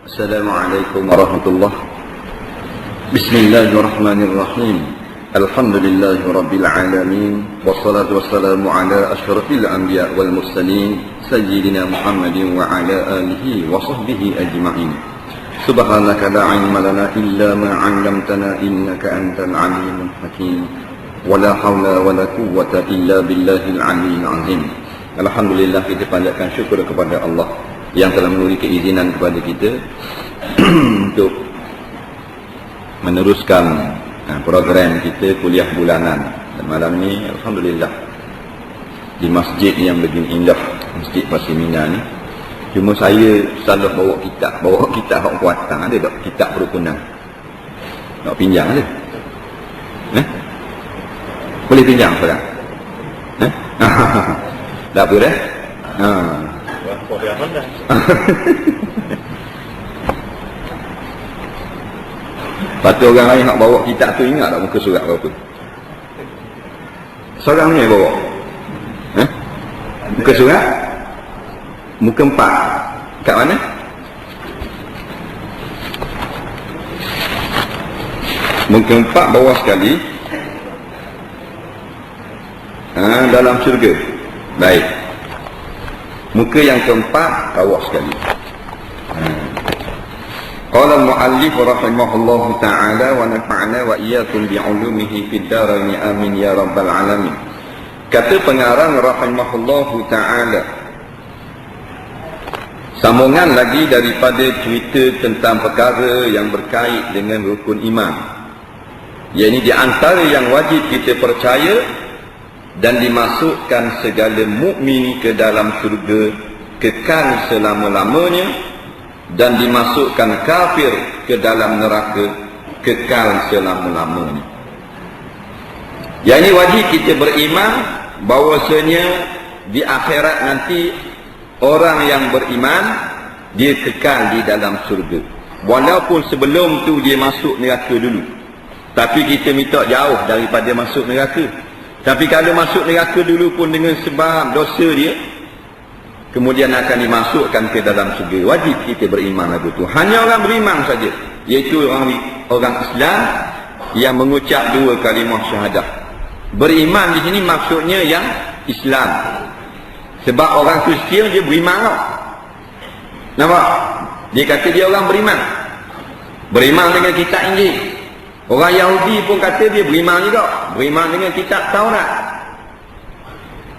Assalamualaikum warahmatullahi. Bismillahirrahmanirrahim. Alhamdulillahi rabbil alamin. Wassalatu wassalamu ala asyrafil anbiya wal mursalin sayyidina Muhammadin wa ala alihi wa sahbihi ajma'in. Subhanaka la ilma lana illa ma 'allamtana innaka antal alimul hakim. Wala haula wala quwwata illa billahil aliyyil azim. Alhamdulillah, kita panjatkan syukur kepada Allah yang telah memberi keizinan kepada kita untuk meneruskan program kita kuliah bulanan. Dan malam ini alhamdulillah di masjid yang begini indah, Masjid Pasir Mina ni. Cuma saya selalu bawa kitab hak kuatan. Ada tak kitab perukunan? Nak pinjam ada? Boleh pinjam sekarang? Tak apa dah? Lepas tu orang lain nak bawa kitab tu, ingat tak muka surat berapa? Seorang ni bawa muka surat muka 4. Kat mana? Muka 4 bawah sekali. Dalam syurga. Baik. Muka yang keempat bawah sekali. Qala al-muallif rahimahullahu ta'ala wa nafa'na wa iyyakum bi'ulumihi fid dharain amin ya rabbal alamin. Kata pengarang rahimahullahu ta'ala, sambungan lagi daripada cerita tentang perkara yang berkait dengan rukun iman, yakni di antara yang wajib kita percaya dan dimasukkan segala mukmin ke dalam syurga kekal selama-lamanya, dan dimasukkan kafir ke dalam neraka kekal selama-lamanya. Yang ini wajib kita beriman bahawasanya di akhirat nanti orang yang beriman dia kekal di dalam syurga, walaupun sebelum tu dia masuk neraka dulu. Tapi kita minta jauh daripada masuk neraka. Tapi kalau masuk neraka dulu pun dengan sebab dosa dia, kemudian akan dimasukkan ke dalam syurga. Wajib kita beriman lagu tu. Hanya orang beriman saja, iaitu orang Islam yang mengucap 2 kalimah syahadah. Beriman di sini maksudnya yang Islam. Sebab orang Kristian dia beriman tau. Nampak? Dia kata dia orang beriman. Beriman dengan kitab Injil. Orang Yahudi pun kata dia beriman juga. Beriman dengan kitab Taurat.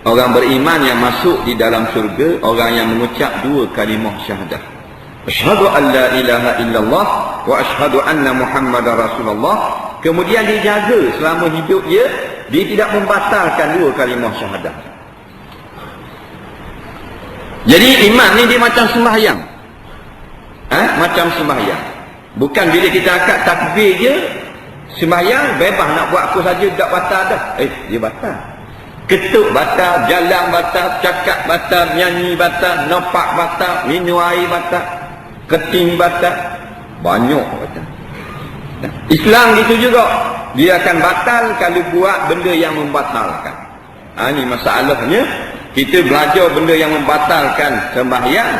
Orang beriman yang masuk di dalam syurga, orang yang mengucap 2 kalimah syahadah. Asyhadu an la ilaha illallah wa asyhadu anna Muhammadar Rasulullah. Kemudian dia jaga selama hidup dia tidak membatalkan 2 kalimah syahadah. Jadi iman ni dia macam sembahyang. Macam sembahyang. Bukan bila kita akad takbir je, sembahyang bebas nak buat apa saja tak batal dah. Dia batal. Ketuk batal, jalan batal, cakap batal, nyanyi batal, nampak batal, minum air batal, keting batal, banyak batal. Islam gitu juga. Dia akan batal kalau buat benda yang membatalkan. Ini masalahnya, kita belajar benda yang membatalkan sembahyang,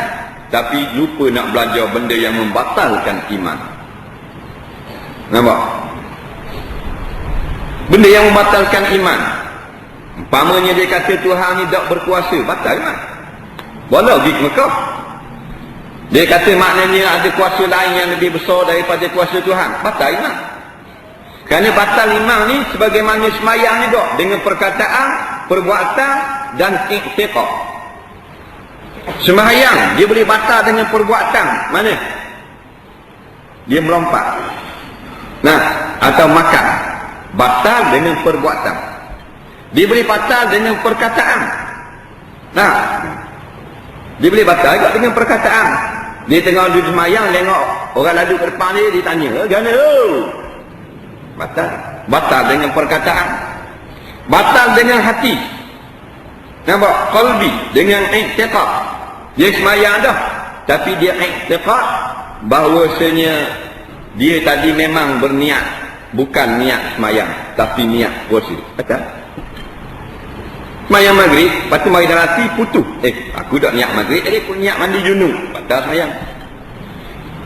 tapi lupa nak belajar benda yang membatalkan iman. Nampak? Benda yang membatalkan iman, umpamanya dia kata Tuhan ni tak berkuasa, batal iman. Walau pergi ke Mekah, dia kata maknanya ada kuasa lain yang lebih besar daripada kuasa Tuhan, batal iman. Kerana batal iman ni sebagaimana semayang juga, dengan perkataan, perbuatan dan i'tiqad. Sembahyang dia boleh batal dengan perbuatan, mana? Dia melompat. Atau makan, batal dengan perbuatan. Dia boleh batal dengan perkataan. Dia boleh batal juga dengan perkataan. Dia tengah duduk semayang, tengok orang lalu ke depan dia tanya, "Gana tu?" Batal dengan perkataan. Batal dengan hati. Nampak? Qalbi, dengan i'tiqad. Dia semayang dah, tapi dia i'tiqad bahawasanya dia tadi memang berniat, bukan niat semayang, tapi niat puasa. Betul? Semayang maghrib, lepas tu mari dalam hati putus. Aku dah niat maghrib, jadi aku niat mandi junub. Batal semayang.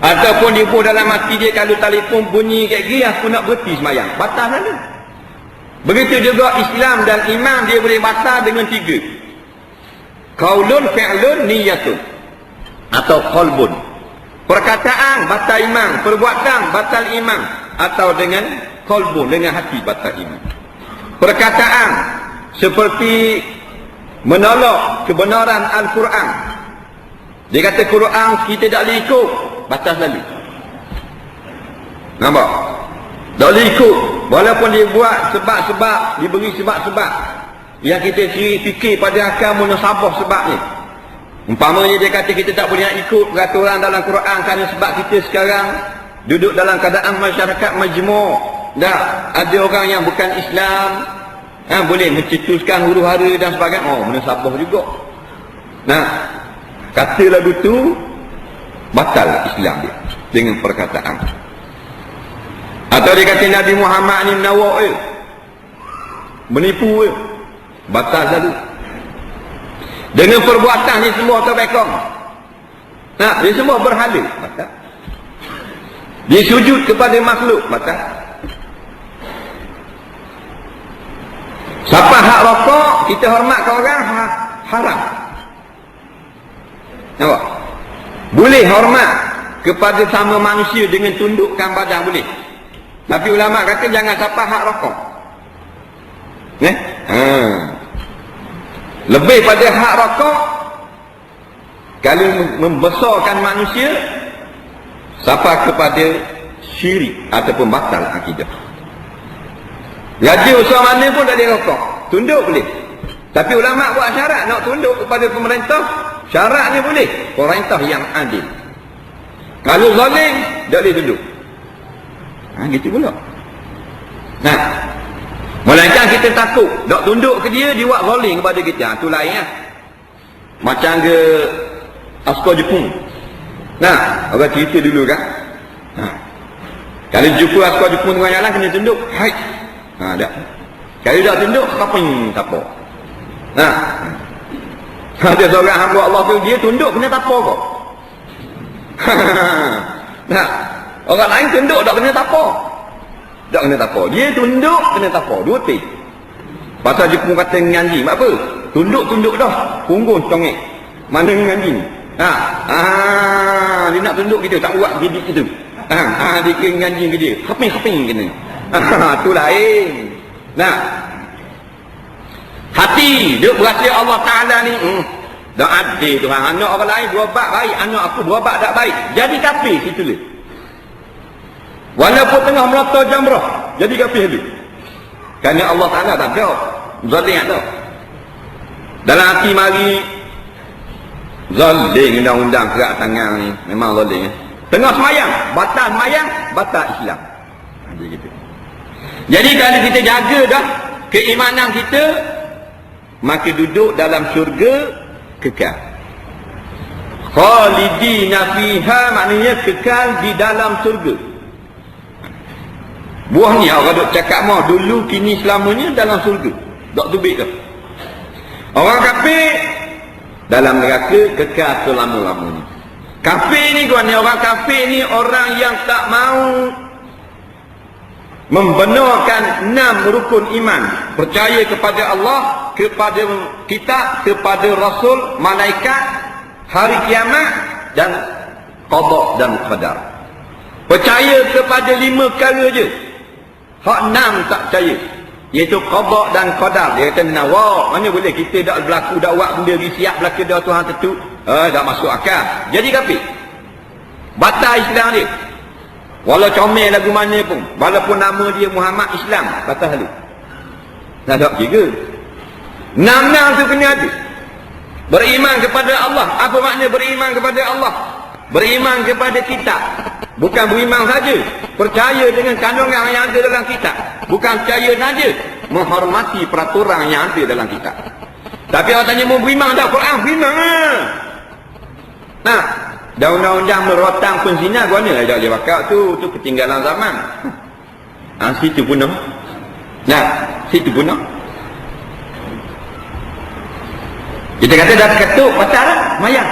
Ataupun dia pun dalam hati dia, kalau telefon bunyi kat gini, aku nak berhenti semayang. Batal saja. Begitu juga Islam dan iman, dia boleh batal dengan 3. Qaulun, fi'lun, niyatun. Atau qalbun. Perkataan, batal iman. Perbuatan, batal iman. Atau dengan qalbun, dengan hati, batal iman. Perkataan, seperti menolak kebenaran Al-Quran. Dia kata Quran kita tak boleh ikut, batas lalu. Nampak? Tak boleh ikut. Walaupun dia buat sebab-sebab, diberi sebab-sebab yang kita fikir pada akal munasabah sebab ni. Umpamanya dia kata kita tak boleh nak ikut peraturan dalam Quran kerana sebab kita sekarang duduk dalam keadaan masyarakat majmuk. Dah ada orang yang bukan Islam, boleh mencetuskan huru-hara dan sebagainya. Oh, munasabah juga. Nah, kata lagu tu batal Islam dia dengan perkataan. Atau dia kata Nabi Muhammad ni menawak menipu batal lalu. Dengan perbuatan ni semua terbekong. Nah, dia semua berhala, batal. Dia sujud kepada makhluk, batal. Siapa hak rokok, kita hormatkan orang, haram. Nampak? Boleh hormat kepada sama manusia dengan tundukkan badan, boleh. Tapi ulama kata jangan siapa hak rokok. Lebih pada hak rokok, kalau membesarkan manusia, siapa kepada syirik ataupun batal akidah. Raja usaha mana pun tak boleh rokok, tunduk boleh. Tapi ulama buat syarat nak tunduk kepada pemerintah, syarat ni boleh, pemerintah yang adil. Kalau zalim, tak boleh tunduk. Gitu pula. Nah, melainkan kita takut tak tunduk ke dia, dia buat zalim kepada kita. Itu lain lah. Macam ke askar Jepun. Nah, orang cerita dulu kan. Kalau jumpa askar Jepun tengah jalan, kena tunduk. Hai. Tak. Kalau tak tunduk, tak apa. Ada seorang hamba Allah tu, dia tunduk kena tapa kok. Orang lain tunduk tak kena tapa. Tak kena tapa. Dia tunduk kena tapa. 2 tik. Pasal Jepun kata nganji, apa? Tunduk-tunduk dah. Punggung congek. Mana nganji? Dia nak tunduk kita, tak buat bidik kita. Dia kena nganji ke dia. Haping-haping kena. Itu lain. Nah, hati dia berasa Allah Ta'ala ni dah adil Tuhan. Anak orang lain berubat baik, anak aku berubat tak baik, jadi kafir situ le. Walaupun tengah melata jamrah, jadi kafir le. Kerana Allah Ta'ala tak ada zalim tak. Dalam hati mari zalim, undang-undang gerak tangan ni memang zalim. Tengah semayang, batal semayang, batal Islam. Jadi gitu. Jadi kalau kita jaga dah keimanan kita, maka duduk dalam syurga kekal. Khalidina fiha maknanya kekal di dalam syurga. Buah ni orang duk cakap mah dulu kini selamanya dalam syurga. Tak tubik dah. Orang kafir dalam neraka kekal selama-lamanya. Kafir ni kawan, orang kafir ni orang yang tak mau membenarkan 6 rukun iman. Percaya kepada Allah, kepada kitab, kepada Rasul, malaikat, hari kiamat dan qada dan qadar. Percaya kepada 5 perkara je. Hak 6 tak percaya. Iaitu qada dan qadar. Dia kata nawa, mana boleh kita tak berlaku dakwah benda disiap berlaku dah Tuhan tentu. Tak masuk akal. Jadi kafir. Batal Islam dia. Walau comel lagu mana pun, walaupun nama dia Muhammad Islam, batal halu. Tak ada kira. 6 tu kena ada. Beriman kepada Allah. Apa makna beriman kepada Allah? Beriman kepada kitab. Bukan beriman saja, percaya dengan kandungan yang ada dalam kitab. Bukan percaya saja, menghormati peraturan yang ada dalam kitab. Tapi orang tanya mau beriman tak Quran? Beriman lah. Nah, dah undang-undang merotang penzina gua ni lah dia bakal tu ketinggalan zaman. Situ punah. Nah, situ punah. Kita kata dah ketuk batal lah, mayang.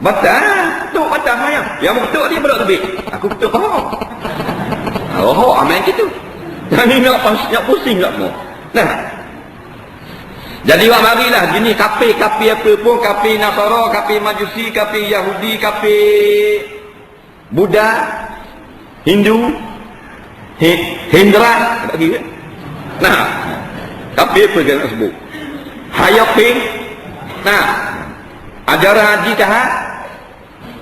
Batal, ketuk batal mayang. Yang berketuk dia belok lebih. Aku ketuk kau. Oh, aman gitu. Jangan nak pusing tak mau. Nah. Jadi awak marilah jenis kafir apa pun, kafir Nasara, kafir Majusi, kafir Yahudi, kafir Buddha, Hindu, Hendra, tak kira. Nah, kafir apa dia nak sebut? Hayapin. Nah, ajaran Haji Kahar.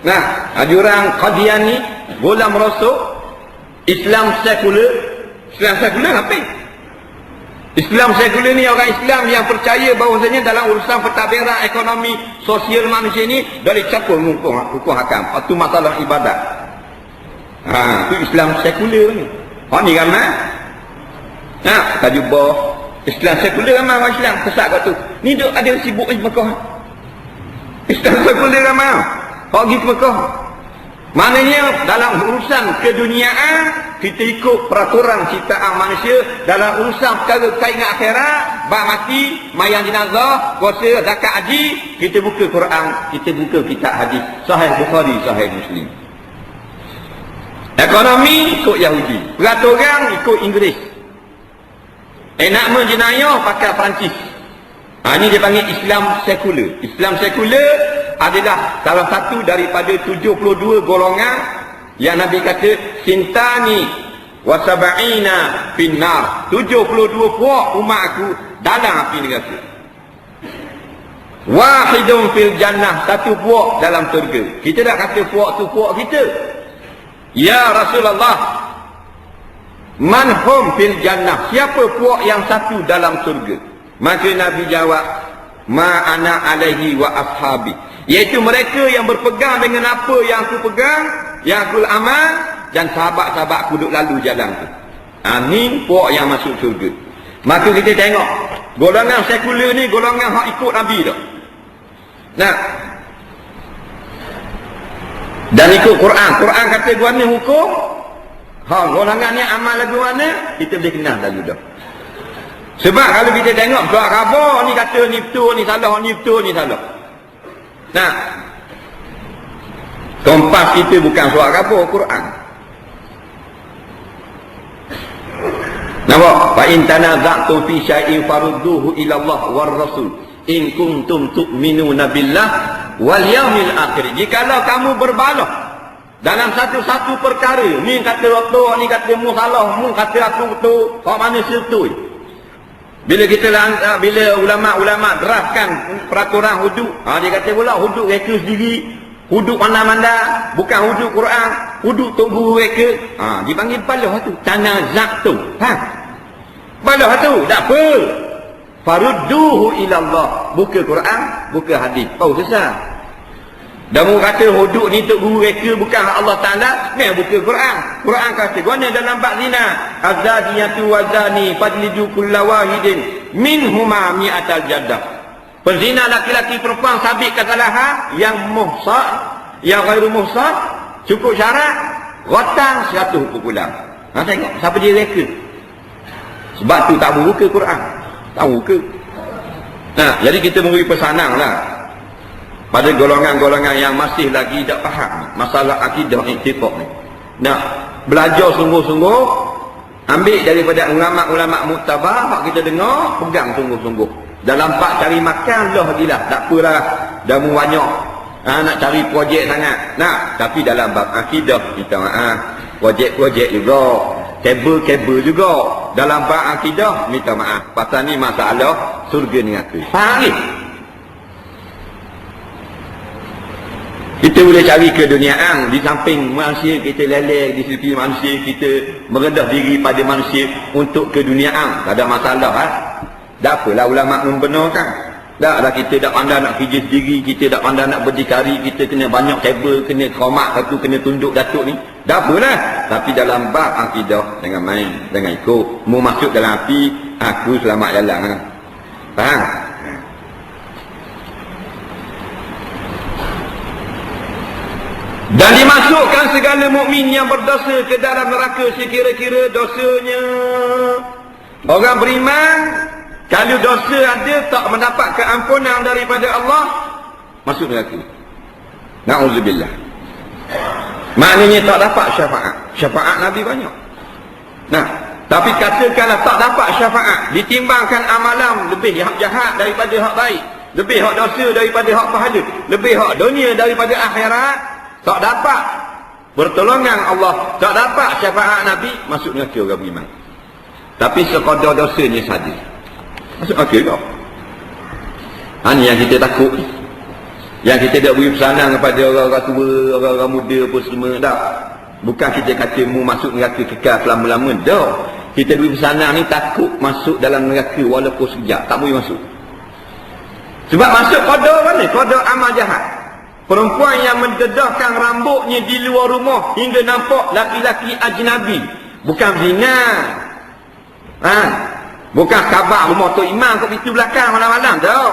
Nah, ajaran Qadiani, Ghulam Rasul, Islam sekular. Islam sekular apa? Islam sekular ni orang Islam yang percaya bahawasanya dalam urusan pentadbiran ekonomi sosial manusia ni dari campur hukum hakam. Itu masalah ibadat. Itu Islam sekular ni. Hak ni ramai. Tajubah Islam sekular ramai orang Islam kesak kat tu. Ni duk ada sibuk di Mekah. Islam sekular ramai. Hak pergi ke Mekah. Maknanya dalam urusan keduniaan kita ikut peraturan ciptaan manusia. Dalam urusan perkara kait dengan akhirat, bak mati, mayang jenazah, puasa, zakat, haji, kita buka Quran, kita buka kitab hadis, Sahih Bukhari, Sahih Muslim. Ekonomi ikut Yahudi, peraturan ikut Inggeris. Nak menjenayah pakai Perancis. Ini dia panggil Islam sekular. Islam sekular adalah salah satu daripada 72 golongan yang Nabi kata sintani wasaba'ina finnar. 72 puak umat aku dalam api neraka. Wahidun fil jannah, satu puak dalam syurga. Kita tak kata puak tu puak kita. Ya Rasulullah, man hum fil jannah, siapa puak yang satu dalam syurga? Maka Nabi jawab, ma ana alaihi wa ashabi, iaitu mereka yang berpegang dengan apa yang aku pegang, yang aku amal, dan sahabat-sahabat aku duduk lalu jalan tu. Ini puak yang masuk syurga. Maka kita tengok golongan sekular ni golongan hak ikut Nabi dah. Nah, dan ikut Quran. Quran kata gua ni hukum, golongan ni amal lagu mana, kita boleh kenal lalu dah. Sebab kalau kita tengok surat khabar ni kata ni betul, ni salah, ni betul, ni salah. Nah, kompas kita bukan surat khabar, Quran. Nampak? Fa in tanaza'tum fi syai'in farudduhu ila Allah war Rasul in kuntum tu'minuna billah wal yaumil akhir. Jikalau kamu berbalah dalam satu-satu perkara, ni kata betul, ni kata mu salah, mu kata aku betul, hak mana betul? Bila kita bila ulama-ulama deraskan peraturan hudud, dia kata pula hudud reka sendiri, hudud pandai-pandai, bukan hudud Quran, hudud tok guru reka. Dipanggil balah tu, tanazak tu. Balah tu, tak apa. Farudduhu ila Allah, buka Quran, buka hadis. Selesai. Dan mu kata hudud ni tok guru reka bukan Allah Taala, mai buka Quran. Quran kata guna dalam bab zina, azadiyatu wazani fadlidu kullawahidin minhuma mi'atal jaddah. Penzina laki-laki perempuan sabit kesalahan, yang muhsan, yang ghairu muhsan cukup syarat rotang 100 pukulan. Tengok siapa dia reka. Sebab tu tak buka Quran. Tak buka. Jadi kita memberi pesanan lah pada golongan-golongan yang masih lagi tak faham masalah akidah i'tiqad ni. Nak belajar sungguh-sungguh, ambil daripada ulama-ulama muktabar, hak kita dengar, pegang sungguh-sungguh. Dalam bab cari makan lah gila, tak apalah, dah mu banyak. Nak cari projek sangat. Tapi dalam bab akidah kita projek-projek juga, kabel-kabel juga. Dalam bab akidah minta maaf. Pasal ni masalah surga ni aku. Faham ni? Kita boleh cari keduniaan di samping manusia kita leleh, di sisi manusia kita merendah diri pada manusia untuk keduniaan. Tak ada masalah. Tak apalah ulama membenarkan. Taklah kita tak pandai nak kerja sendiri, kita tak pandai nak berdikari, kita kena banyak kabel, kena kromak satu, kena tunduk datuk ni. Tak apalah. Tapi dalam bab akidah jangan main, jangan ikut. Mu masuk dalam api, aku selamat jalan. Faham? Dan dimasukkan segala mukmin yang berdosa ke dalam neraka sekira-kira dosanya. Orang beriman, kalau dosa ada tak mendapat keampunan daripada Allah, masuk neraka. Na'udzubillah. Maknanya tak dapat syafaat. Syafaat Nabi banyak. Nah, tapi katakanlah tak dapat syafaat, ditimbangkan amalan lebih hak jahat daripada hak baik, lebih hak dosa daripada hak pahala, lebih hak dunia daripada akhirat, tak dapat pertolongan Allah, tak dapat syafaat Nabi, masuk neraka orang beriman. Tapi sekadar dosanya saja masuk neraka kau. Ini yang kita takut, yang kita tak beri pesanan kepada orang-orang tua, orang-orang muda apa semua. Tak, bukan kita kata mu masuk neraka kekal selama-lama. Tak, kita beri pesanan ni takut masuk dalam neraka walaupun sekejap, tak boleh masuk. Sebab masuk qadar mana? Qadar amal jahat. Perempuan yang mendedahkan rambutnya di luar rumah hingga nampak laki-laki ajnabi, bukan zina. Bukan khabar rumah Tok Imam kat pintu belakang malam-malam, tak.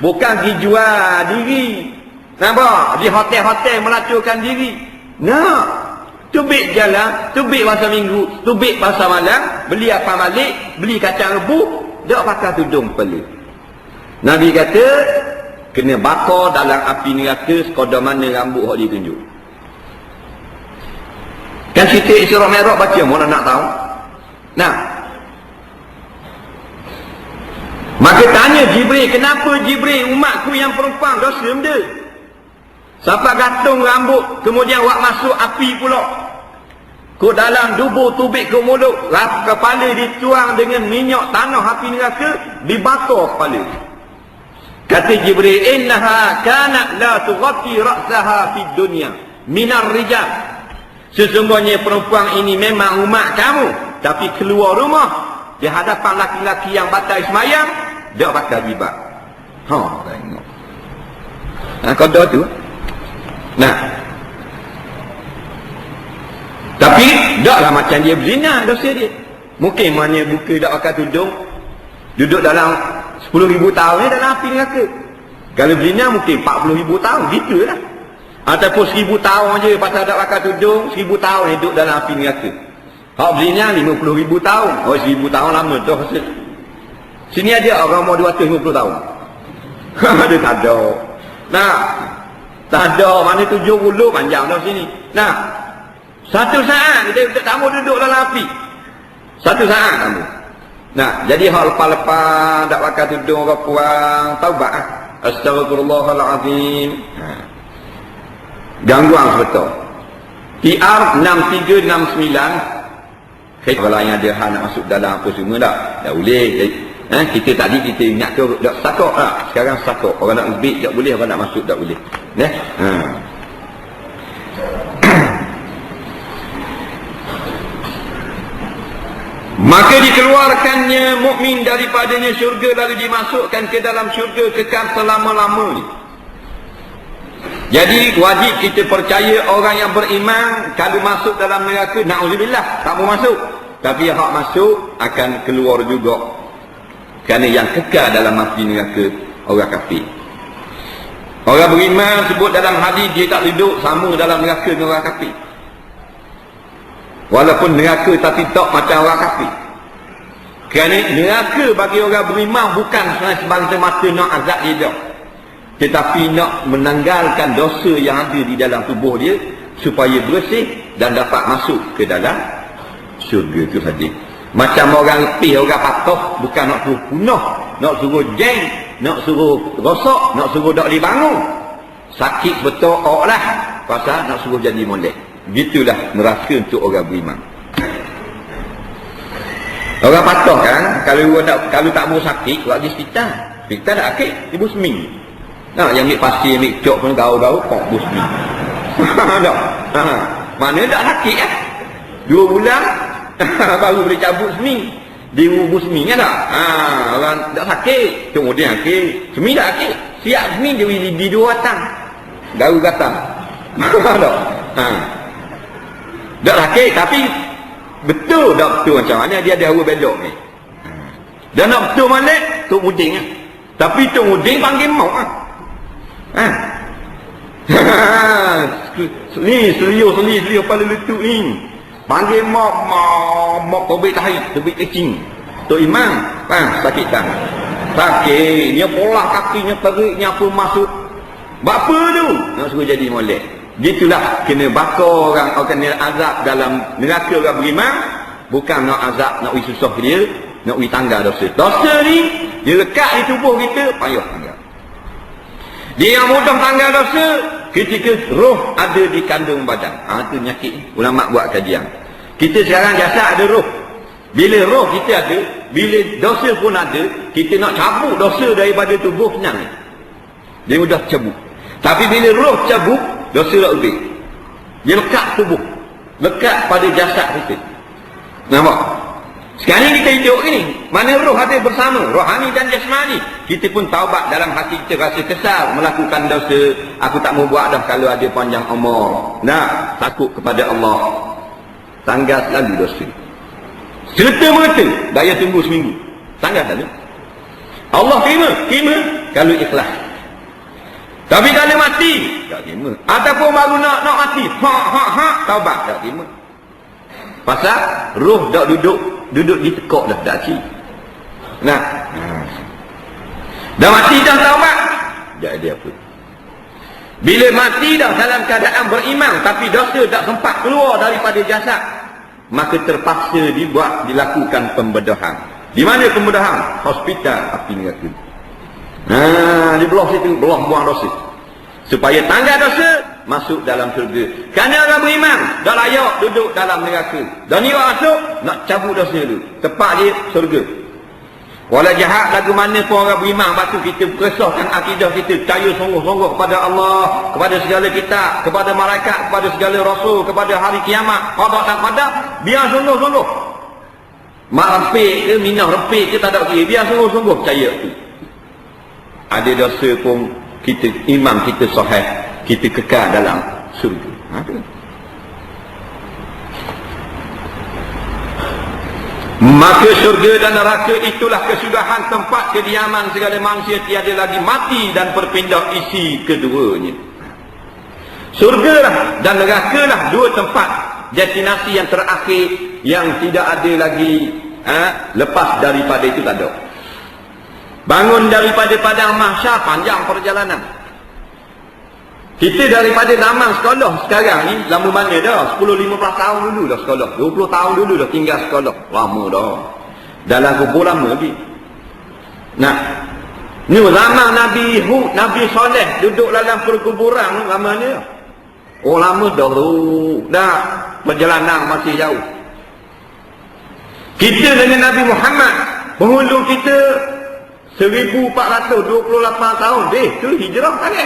Bukan pergi jual diri, nampak, di hotel-hotel melacurkan diri. Nah, tubik jalan, tubik masa minggu, tubik pasar malam, beli apa balik, beli kacang rebus, tak pakai tudung kepala. Nabi kata kena bakar dalam api neraka sekadar mana rambut hak ditunjuk. Kan cerita Isra Mi'raj baca, mana nak tahu? Nah, maka tanya Jibril, kenapa Jibril umatku yang perempuan dosa benda? Sampai gantung rambut, kemudian awak masuk api pula. Ke dalam dubur tubik ke mulut, kepala dituang dengan minyak tanah api neraka, dibakar kepala. Kata Jibril, innaha kanat la tughatti ra'saha fid dunya minar rijal. Sesungguhnya perempuan ini memang umat kamu, tapi keluar rumah di hadapan laki-laki yang batal semayang, dia bakal ribat. Tengok. Qadar tu. Nah, tapi taklah macam dia berzina dosa dia. Mungkin mana buka tak pakai tudung, duduk dalam 10,000 tahun ni dalam api neraka. Kalau berzina mungkin 40,000 tahun, gitulah. Ataupun 1000 tahun je pasal tak pakai tudung, 1000 tahun hidup dalam api neraka. Hak berzina 50,000 tahun. Oh, 1000 tahun lama tu hasil. Sini ada orang umur 250 tahun. Ada tak ada. Nah, tak ada, mana 70 panjang dah sini. Nah, satu saat kita tak mau duduk dalam api. Satu saat kamu. Nah, jadi hal lepas-lepas tak pakai tudung orang puang, taubat. Astagfirullahalazim. Gangguan sebetul. PR 6369. Kalau yang ada hal nak masuk dalam apa semua tak boleh. Kita tadi kita ingat tu tak sakok lah. Sekarang sakok. Orang nak lebih tak boleh, orang nak masuk tak boleh. Maka dikeluarkannya mukmin daripadanya syurga, lalu dimasukkan ke dalam syurga kekal selama-lamanya. Jadi wajib kita percaya orang yang beriman kalau masuk dalam neraka, na'udzubillah, tak mau masuk. Tapi hak masuk akan keluar juga. Kerana yang kekal dalam api neraka orang kafir. Orang beriman sebut dalam hadis dia tak duduk sama dalam neraka dengan orang kafir. Walaupun neraka tapi tak macam orang kafir. Kerana neraka bagi orang beriman bukan semata-mata nak azab dia, tetapi nak menanggalkan dosa yang ada di dalam tubuh dia supaya bersih dan dapat masuk ke dalam syurga itu saja. Macam orang letih, orang patuh, bukan nak suruh punah, nak suruh jeng, nak suruh rosak, nak suruh tak dibangun. Sakit betul lah, pasal nak suruh jadi molek. Gitulah neraka untuk orang beriman. Orang patuh kan, kalau tak mau sakit, buat di hospital. Hospital tak sakit, ibu seming. Nah, yang ambil pasir, ambil cok pun gaul-gaul, kok ibu seming. Mana tak sakit lah. 2 bulan, baru boleh cabut seming. Dia ibu seming kan tak? Orang tak sakit, kemudian sakit. Seming tak sakit. Siap seming, dia di 2 batang. Gaul gatang. Tak sakit, tapi betul tak betul macam mana dia ada hawa belok ni. Dan nak betul mana Tok Muding lah. Tapi Tok Muding panggil mak lah. Ni seliu pada letup ni panggil mak tobek tahi, tobek kecing. Tok Imam sakit tak? Sakit, dia polah kakinya, teriknya apa masuk. Buat apa tu? Nak suruh jadi molek. Gitulah kena bakar orang kena azab dalam neraka orang beriman, bukan nak azab nak uji susah dia, nak uji tangga dosa. Dosa ni dia lekat di tubuh kita, payah tangga. Dia yang mudah tangga dosa ketika roh ada di kandung badan. Itu penyakit. Ulama buat kajian. Kita sekarang jasad ada roh. Bila roh kita ada, bila dosa pun ada, kita nak cabut dosa daripada tubuh senang. Dia mudah cabut. Tapi bila roh cabut, dosa tak lebih. Dia lekat tubuh, lekat pada jasad kita. Nampak? Sekarang ni kita hidup ni, mana roh ada bersama, rohani dan jasmani. Kita pun taubat dalam hati kita rasa kesal melakukan dosa. Aku tak mau buat dah kalau ada panjang umur. Nah, takut kepada Allah. Tanggal selalu dosa. Serta-merta daya tunggu seminggu. Tanggal selalu. Allah terima kalau ikhlas. Tapi kalau mati, tak terima. Ataupun baru nak mati, taubat, tak terima. Pasal roh dah duduk di tekuk dah, tak cik. Nah, dah mati dah taubat, jadi apa? Bila mati dah dalam keadaan beriman, tapi dosa tak sempat keluar daripada jasad, maka terpaksa dilakukan pembedahan. Di mana pembedahan? Hospital api neraka. Di belah situ, belah buang dosa. Supaya tangga dosa masuk dalam syurga. Kerana orang beriman dah layak duduk dalam neraka. Dan dia masuk nak cabut dosa dulu. Tepat dia syurga. Walau jahat lagu mana pun orang beriman, batu kita keresahkan akidah kita, percaya sungguh-sungguh kepada Allah, kepada segala kitab, kepada malaikat, kepada segala rasul, kepada hari kiamat, qada dan qadar, biar sungguh-sungguh. Mak rempik ke, minah rempik ke, tak ada kira, biar sungguh-sungguh percaya tu. Ada dosa pun kita, iman kita sahih, kita kekal dalam surga. Maka syurga dan neraka itulah kesudahan tempat kediaman segala manusia, tiada lagi mati dan berpindah isi keduanya. Surga lah dan neraka lah dua tempat destinasi yang terakhir yang tidak ada lagi lepas daripada itu, tak ada. Bangun daripada padang mahsyar, panjang perjalanan. Kita daripada zaman sekolah sekarang ni, lama mana dah? 10-15 tahun dulu dah sekolah. 20 tahun dulu dah tinggal sekolah. Lama dah. Dalam kubur lama lagi. Nah, ni zaman Nabi Hud, Nabi Saleh duduk dalam perkuburan, lama ni. Oh lama dah tu. Dah, perjalanan masih jauh. Kita dengan Nabi Muhammad, penghulu kita 1428 tahun. Tu hijrah kan?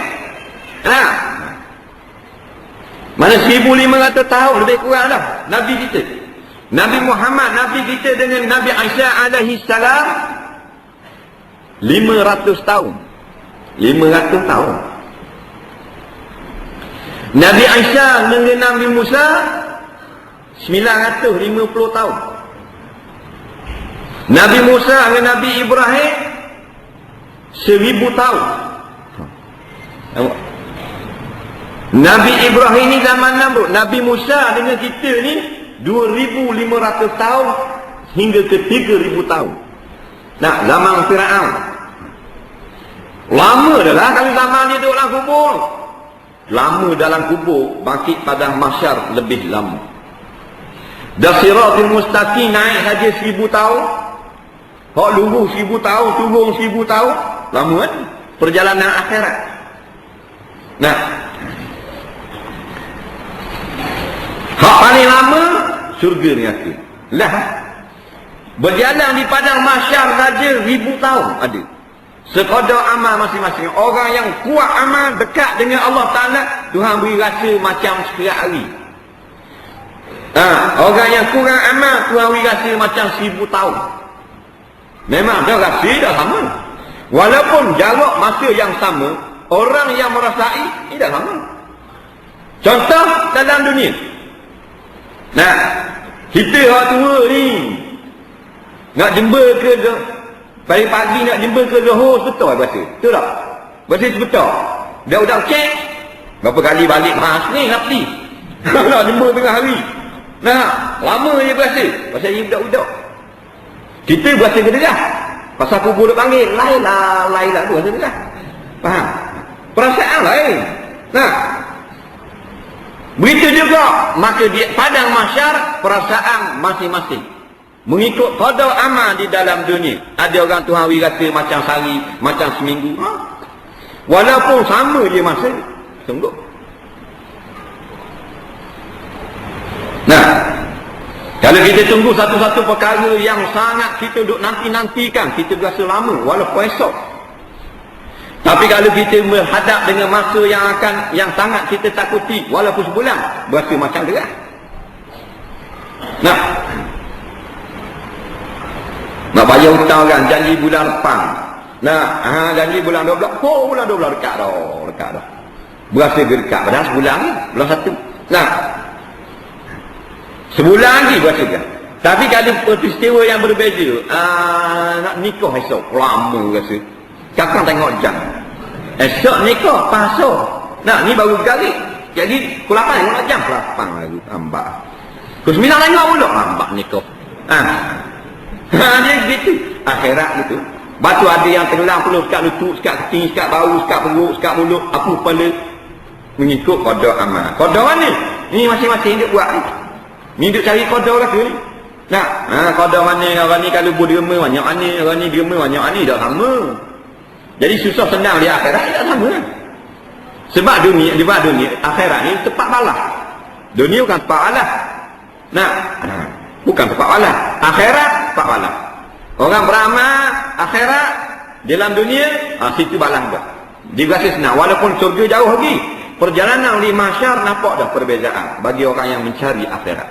Mana 1500 tahun lebih kurang dah Nabi kita. Nabi Muhammad, Nabi kita dengan Nabi Aisyah alaihi salam 500 tahun. 500 tahun. Nabi Aisyah dengan Nabi Musa 950 tahun. Nabi Musa dengan Nabi Ibrahim 1000 tahun. Nabi Ibrahim ni zaman Namrud. Nabi Musa dengan kita ni 2500 tahun hingga ke 3000 tahun. Nah, zaman Firaun. Lama dah lah kalau zaman dia duduk dalam kubur. Lama dalam kubur, bangkit pada mahsyar lebih lama. Dah Siratul Mustaqim naik saja 1000 tahun. Hak lurus 1000 tahun, turun 1000 tahun. Lama kan? Perjalanan akhirat. Nah, hak paling lama syurga ni aku. Lah, berjalan di padang mahsyar saja 1000 tahun ada. Sekadar amal masing-masing. Orang yang kuat amal dekat dengan Allah Ta'ala, Tuhan beri rasa macam sekian hari. Orang yang kurang amal, Tuhan beri rasa macam 1000 tahun. Memang dah rasa dah sama. Walaupun jarak masa yang sama, orang yang merasai tidak sama. Contoh dalam dunia. Nah, kita orang tua ni nak jember ke pagi-pagi nak jember ke Johor, betul bahasa? Betul tak? Bahasa betul. Dah udah cek berapa kali balik bahas ni nanti. Nak jember tengah hari. Nah, lama je berasa. Pasal ni budak-budak. Kita berasa gedegah. Pasal kubur dia panggil, Laila tu berasa gedegah. Faham? Perasaan lain. Nah, juga, maka di padang mahsyar perasaan masing-masing mengikut qada amal di dalam dunia. Ada orang Tuhan kata macam sehari, macam seminggu. Walaupun sama je masa, sungguh. Nah, kalau kita tunggu satu-satu perkara yang sangat kita duk nanti-nantikan, kita rasa lama walaupun esok. Tapi kalau kita menghadap dengan masa yang sangat kita takuti walaupun sebulan, berasa macam gerak. Nah, nak bayar hutang kan, janji bulan depan. Nah, janji bulan 12. Oh, bulan 12 dekat dah. Berasa dekat padahal sebulan ni, bulan 1. Nah, sebulan lagi berasa kan. Tapi kalau peristiwa yang berbeza, nak nikah esok, lama rasa. Kakak tengok jam. Esok nikah, pasal. Nah, ni baru kali. Jadi, pukul 8 tengok jam. 8 lagi, tambah. Pukul 9 tengok pula, tambah nikah. Dia gitu. Akhirat gitu. Batu ada yang tenggelam penuh, sekat lutut, sekat keting, sekat bau, sekat perut, sekat mulut, apa kepala. Mengikut qada amal. Qada mana? Ni masing-masing dia buat ni. Ni duk cari qada lah ke ni. Nah, qada mana? Orang ni kalau berderma banyak mana, orang ni derma banyak mana, tak sama. Jadi susah senang dia akhirat tak sama. Sebab dunia, akhirat ni tempat balas. Dunia bukan tempat balas. Nah, bukan tempat balas. Akhirat tempat balas. Orang beramal akhirat dalam dunia, situ balas dah. Dia rasa senang walaupun surga jauh lagi. Perjalanan di mahsyar nampak dah perbezaan bagi orang yang mencari akhirat.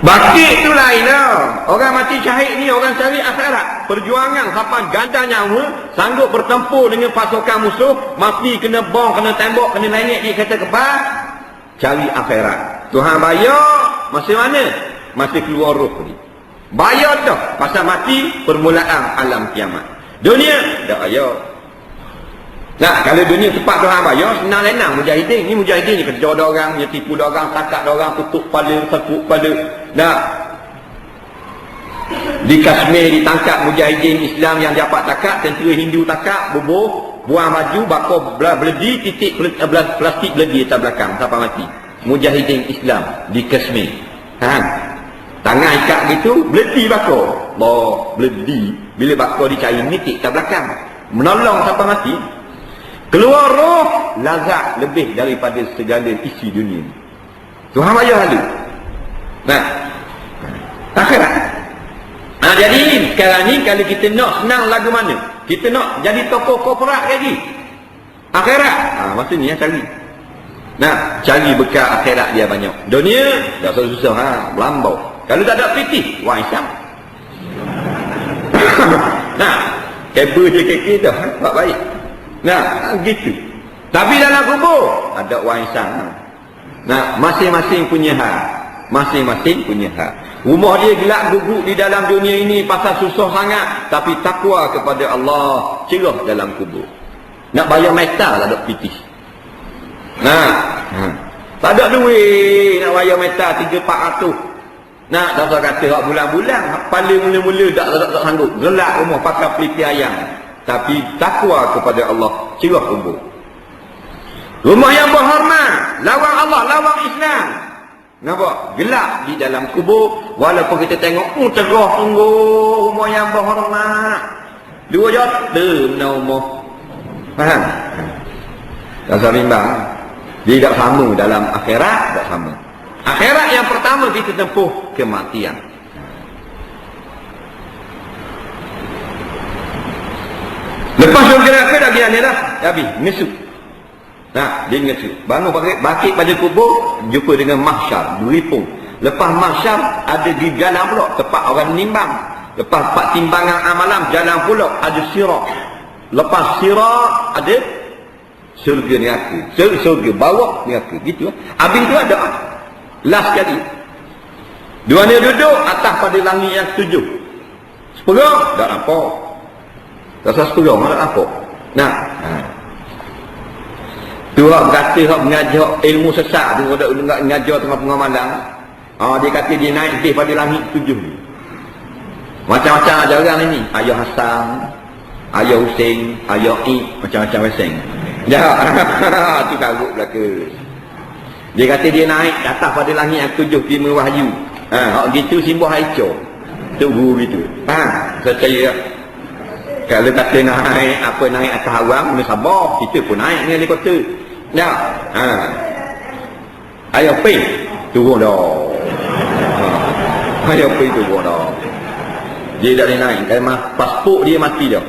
Bakit tu lain lah. Orang mati syahid ni orang cari akhirat. Perjuangan sampai ganda nyawa, sanggup bertempur dengan pasukan musuh, mati kena bom, kena tembok, kena lengek dia kata kebal, cari akhirat. Tuhan bayar masa mana? Masa keluar roh ni. Bayar dah pasal mati permulaan alam kiamat. Dunia dah bayar. Nah, kalau dunia cepat Tuhan bayar, senang-senang mujahidin. Ni mujahidin ni kerja orang, dia tipu orang, takat orang, tutup kepala, tekuk kepala. Nah, di Kashmir ditangkap mujahidin Islam yang dapat takat, tentera Hindu takat, bubuh, buang baju, bakar beledi, titik plastik beledi atas belakang sampai mati. Mujahidin Islam di Kashmir. Tangan ikat gitu, beledi bakar. Beledi, bila bakar dicari nitik atas belakang. Menolong sampai mati. Keluar roh, lazat lebih daripada segala isi dunia ni. Tuhan bayar halu. Nah, akhirat. Jadi sekarang ni kalau kita nak senang lagu mana? Kita nak jadi tokoh korporat lagi. Akhirat. Masa ni cari. Nah, cari bekal akhirat dia banyak. Dunia dah susah, melambau. Kalau tak ada piti, wang Islam. Nah, kabel je kekek dah, tak baik. Nah, gitu. Tapi dalam kubur ada warisan. Nah, masing-masing punya hak. Masing-masing punya hak. Rumah dia gelap guguk di dalam dunia ini pasal susah sangat, tapi takwa kepada Allah cerah dalam kubur. Nak bayar metal tak ada pitih. Nah, tak ada duit nak bayar metal 300-400. Nah, dah kata hak bulan-bulan, paling mula-mula tak sanggup. Gelap rumah pakai peliti ayam. Tapi takwa kepada Allah cerah kubur. Rumah yang berhormat, lawang Allah, lawang Islam. Nampak? Gelap di dalam kubur. Walaupun kita tengok cerah sungguh rumah yang berhormat. 2 juta benda rumah. Faham? Dasar bimbang. Dia tak sama dalam akhirat, tak sama. Akhirat yang pertama kita tempuh kematian. Lepas surga neraka dah biar dah habis ngesu. Nah, dia ngesu. Bangun bangkit pada kubur, jumpa dengan mahsyar, beripung. Lepas mahsyar ada di jalan pula tempat orang menimbang. Lepas tempat timbangan amalan jalan pula ada sirat. Lepas sirat ada surga neraka. Surga bawah neraka gitu. Habis tu ada last kali. Dua ni duduk atas pada langit yang 7. 10 tak nampak. Rasa 10 tak nampak. Nah, tu hak berkata hak mengajar ilmu sesat tu, ada mengajar tengah-tengah malam. Dia kata dia naik lebih pada langit 7 ni. Macam-macam ajaran ini. Ayah Hasan, Ayah Hussein, Ayah I, macam-macam weseng. Ya, tu karut belaka. Dia kata dia naik atas pada langit yang 7 5 wahyu. Hak gitu simbol haicur. Tu guru gitu. Saya kalau kata naik atas awam, kena sabar. Kita pun naik ni helikopter. Dah. Ayo pergi turun dah. Ayo pergi turun dah. Dia tak boleh naik. Kalau pasport dia mati dah.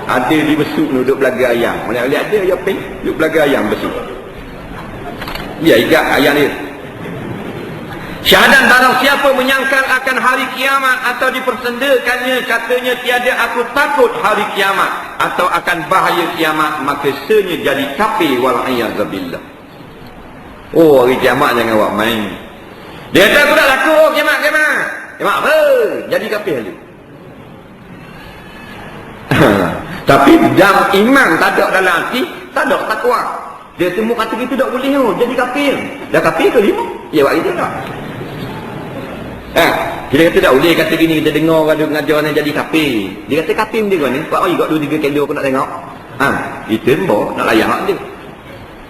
Ada di besuk duduk belaga ayam. Mana boleh ada ayo pergi duduk belaga ayam besuk. Ya ikat ayam dia. Syahadat barang siapa menyangkal akan hari kiamat atau dipersendakannya, katanya tiada aku takut hari kiamat atau akan bahaya kiamat, maka senya jadi kafir wal a'yazubillah. Oh, hari kiamat jangan awak main. Dia kata aku tak takut kiamat. Kiamat apa? Jadi kafir dia. Tapi jam iman tak ada dalam hati, tak ada takwa. Dia semua kata kita tak boleh jadi kafir. Dah kafir ke 5? Ya buat kita tak. Kita kata tak boleh kata gini, kita dengar orang mengajar ni jadi kafir. Dia kata kafir dia ni, Pak oi kat 2-3 kilo aku nak tengok. Kita nak layan hak dia.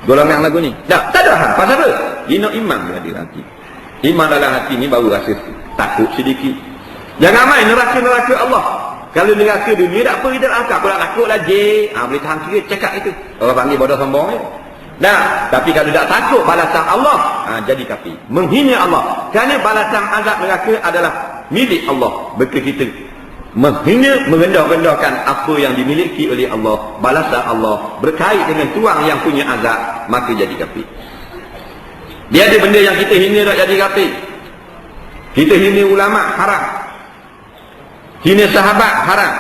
Golongan lagu ni. Tak ada hal. Pasal apa? Dia nak iman dia ada hati. Iman dalam hati ni baru rasa takut sedikit. Jangan main neraka Allah. Kalau neraka dunia tak apa kita nak angkat. Kalau takutlah boleh tahan kira cakap itu. Orang panggil bodoh sombong je. Tapi kalau tak takut balasan Allah, jadi kafir. Menghina Allah. Kerana balasan azab neraka adalah milik Allah. Bagi kita menghina, merendah-rendahkan apa yang dimiliki oleh Allah, balasan Allah berkait dengan tuang yang punya azab, maka jadi kafir. Dia ada benda yang kita hina tak jadi kafir. Kita hina ulama haram, hina sahabat haram,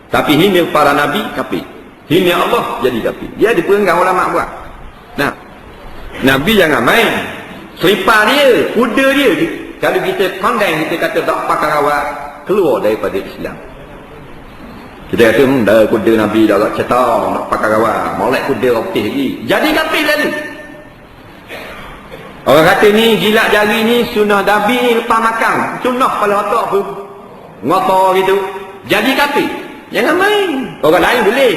tapi hina para nabi kafir. Hina Allah jadi kafir. Dia ada perenggan ulama buat. Nabi jangan main. Selipar dia, kuda dia, kalau kita condemn, kita kata tak pakai rawat, keluar daripada Islam. Kita kata dah kuda Nabi dah cetak, nak pakai rawat, molek kuda rotih lagi, jadi kafir lalu. Orang kata ni jilat jari ni sunnah Nabi lepas makan, sunnah kepala otak pun ngotor gitu, jadi kafir. Jangan main. Orang lain boleh.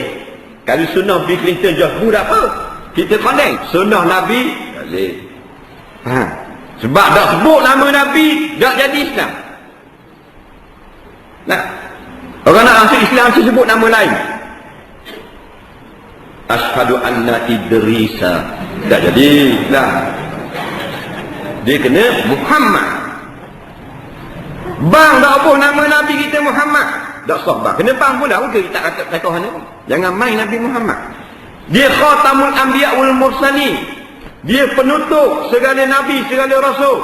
Kalau sunnah Bill Clinton jahbu tak apa, kita condemn. Sunnah Nabi tak boleh. Sebab tak sebut nama Nabi, tak jadi Islam. Orang nak masuk Islam sebut nama lain. Asyhadu anna Idrisa, tak jadi Islam. Dia kena Muhammad. Bang tak apa nama Nabi kita Muhammad, tak sah bang. Kena bang pun dah kita tak kata Tuhan ni. Jangan main Nabi Muhammad. Dia khatamul anbiya wal mursalin. Dia penutup segala nabi, segala rasul.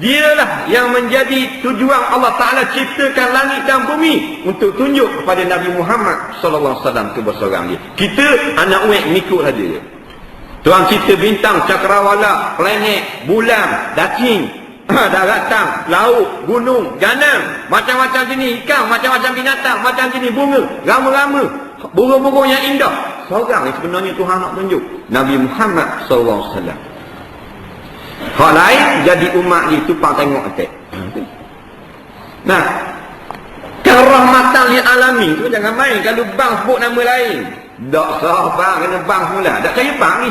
Dialah yang menjadi tujuan Allah Ta'ala ciptakan langit dan bumi untuk tunjuk kepada Nabi Muhammad sallallahu alaihi wasallam kebesaran dia. Kita anak uek ngikut saja dia. Tuhan cipta bintang, cakrawala, planet, bulan, daging, daratan, laut, gunung, ganang, macam-macam jenis ikan, macam-macam binatang, macam jenis bunga, rama-rama, burung-burung yang indah. Seorang ni sebenarnya Tuhan nak tunjuk, Nabi Muhammad SAW. Hak lain jadi umat ni tumpang tengok atas. Kerahmatan li alamin tu jangan main. Kalau bang sebut nama lain, tak sah bang, kena bang semula. Tak saya bang ni